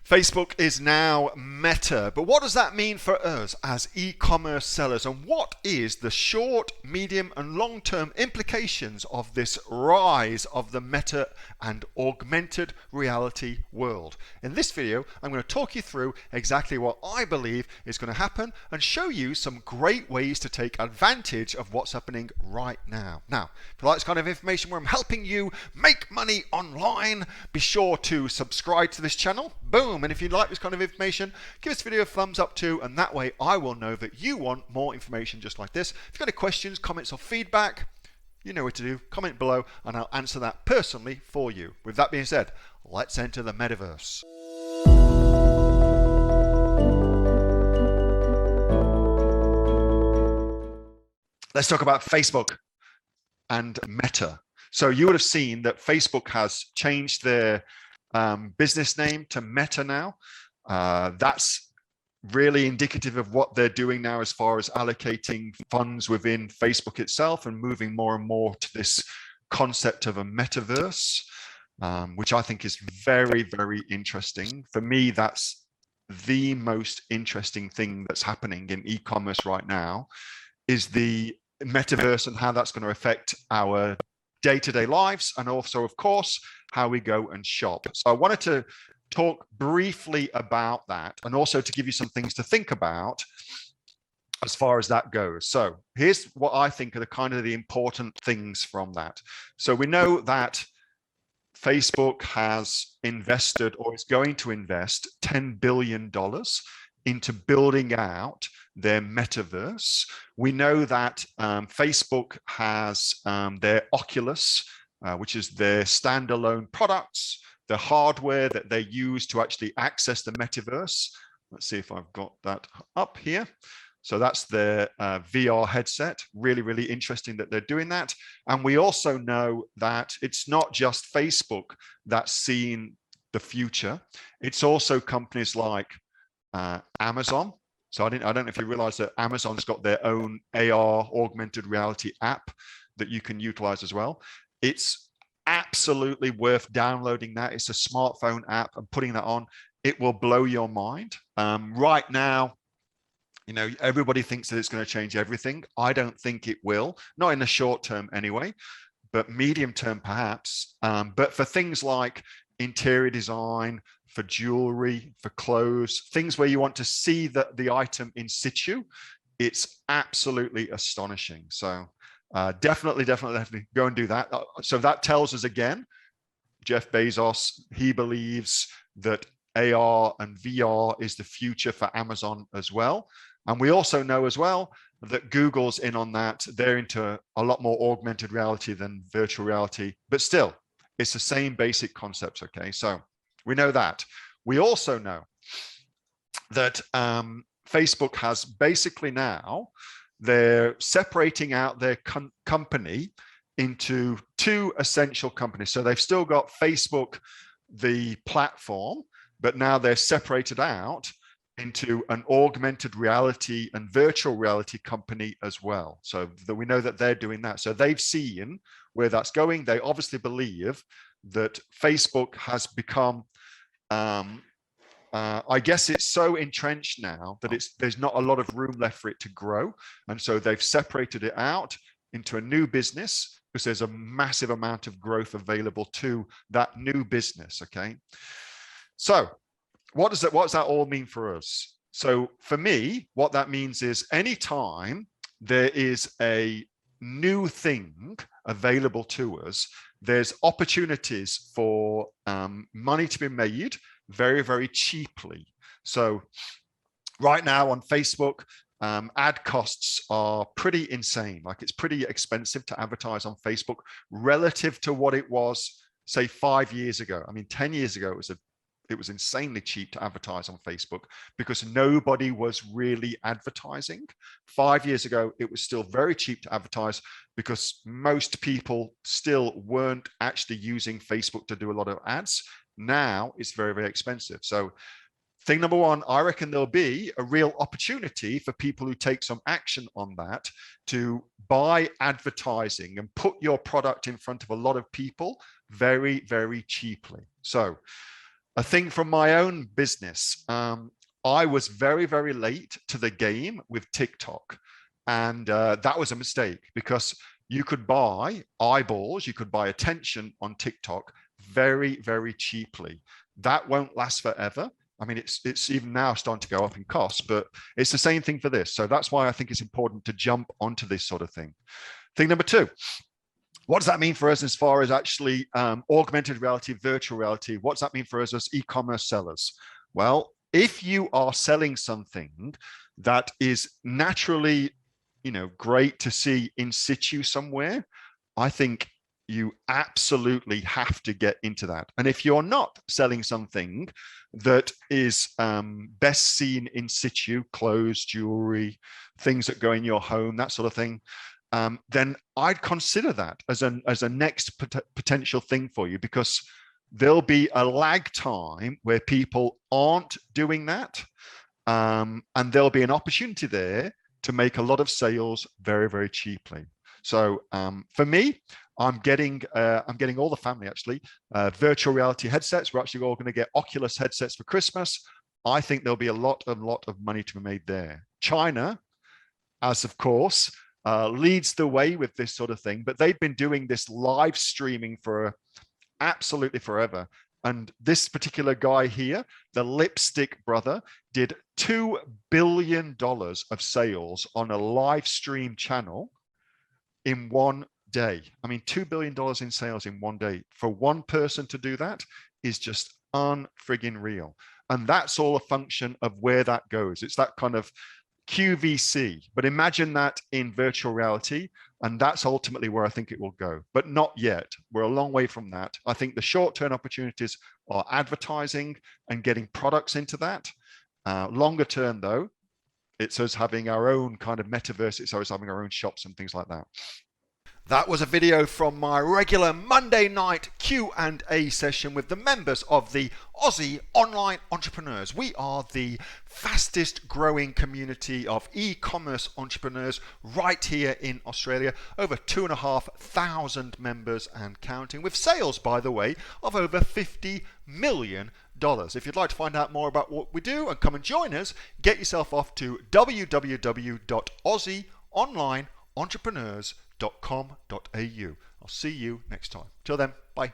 Facebook is now Meta, but what does that mean for us as e-commerce sellers? And what is the short, medium, and long-term implications of this rise of the meta and augmented reality world? In this video, I'm going to talk you through exactly what I believe is going to happen and show you some great ways to take advantage of what's happening right now. Now, if you like this kind of information where I'm helping you make money online, be sure to subscribe to this channel. Boom. And if you like this kind of information, give this video a thumbs up too, and that way I will know that you want more information just like this. If you've got any questions, comments, or feedback, you know what to do. Comment below and I'll answer that personally for you. With that being said, let's enter the metaverse. Let's talk about Facebook and Meta. So you would have seen that Facebook has changed their business name to Meta now. That's really indicative of what they're doing now as far as allocating funds within Facebook itself and moving more and more to this concept of a metaverse, which I think is very, very interesting. For me, that's the most interesting thing that's happening in e-commerce right now, is the metaverse and how that's going to affect our day-to-day lives, and also, of course, how we go and shop. So I wanted to talk briefly about that, and also to give you some things to think about as far as that goes. So here's what I think are the kind of the important things from that. So we know that Facebook has invested, or is going to invest, $10 billion into building out their metaverse. We know that Facebook has their Oculus, which is their standalone products, the hardware that they use to actually access the metaverse. Let's see if I've got that up here. So that's their VR headset. Really, really interesting that they're doing that. And we also know that it's not just Facebook that's seeing the future. It's also companies like Amazon. So I don't know if you realize that Amazon's got their own AR augmented reality app that you can utilize as well. It's absolutely worth downloading that. It's a smartphone app and putting that on. It will blow your mind. Right now, you know, everybody thinks that it's going to change everything. I don't think it will, not in the short term anyway, but medium term perhaps. But for things like interior design, for jewelry, for clothes, things where you want to see the item in situ, it's absolutely astonishing. So definitely go and do that. So that tells us again, Jeff Bezos, he believes that AR and VR is the future for Amazon as well. And we also know as well that Google's in on that. They're into a lot more augmented reality than virtual reality, but still, it's the same basic concepts, okay? So we know that. We also know that Facebook has basically now, they're separating out their company into two essential companies. So they've still got Facebook, the platform, but now they're separated out into an augmented reality and virtual reality company as well. So that we know that they're doing that. So they've seen where that's going. They obviously believe that Facebook has become, I guess it's so entrenched now that there's not a lot of room left for it to grow. And so they've separated it out into a new business because there's a massive amount of growth available to that new business, okay? So what does that all mean for us? So for me, what that means is anytime there is a new thing available to us, there's opportunities for money to be made very, very cheaply. So right now on Facebook, ad costs are pretty insane. Like it's pretty expensive to advertise on Facebook relative to what it was, say, 5 years ago. I mean, 10 years ago, it was insanely cheap to advertise on Facebook because nobody was really advertising. 5 years ago, it was still very cheap to advertise because most people still weren't actually using Facebook to do a lot of ads. Now it's very, very expensive. So thing number one, I reckon there'll be a real opportunity for people who take some action on that to buy advertising and put your product in front of a lot of people very, very cheaply. So A thing from my own business. I was very, very late to the game with TikTok. And that was a mistake because you could buy eyeballs, you could buy attention on TikTok very, very cheaply. That won't last forever. I mean, it's even now starting to go up in cost, but it's the same thing for this. So that's why I think it's important to jump onto this sort of thing. Thing number two, what does that mean for us as far as actually augmented reality, virtual reality? What does that mean for us as e-commerce sellers? Well, if you are selling something that is naturally, great to see in situ somewhere, I think you absolutely have to get into that. And if you're not selling something that is best seen in situ, clothes, jewelry, things that go in your home, that sort of thing, then I'd consider that as a next potential thing for you, because there'll be a lag time where people aren't doing that, and there'll be an opportunity there to make a lot of sales very, very cheaply. So for me, I'm getting all the family actually virtual reality headsets. We're actually all going to get Oculus headsets for Christmas. I think there'll be a lot of money to be made there. China, as of course, leads the way with this sort of thing, but they've been doing this live streaming for absolutely forever. And this particular guy here, the Lipstick Brother, did $2 billion of sales on a live stream channel in one day. I mean, $2 billion in sales in one day. For one person to do that is just unfriggin' real. And that's all a function of where that goes. It's that kind of QVC, but imagine that in virtual reality, and that's ultimately where I think it will go, but not yet. We're a long way from that. I think the short-term opportunities are advertising and getting products into that. Longer term, though, it's us having our own kind of metaverse. It's us having our own shops and things like that. That was a video from my regular Monday night Q&A session with the members of the Aussie Online Entrepreneurs. We are the fastest growing community of e-commerce entrepreneurs right here in Australia. Over 2,500 members and counting, with sales, by the way, of over $50 million. If you'd like to find out more about what we do and come and join us, get yourself off to www.aussieonlineentrepreneurs.com.au. I'll see you next time. Till then, bye.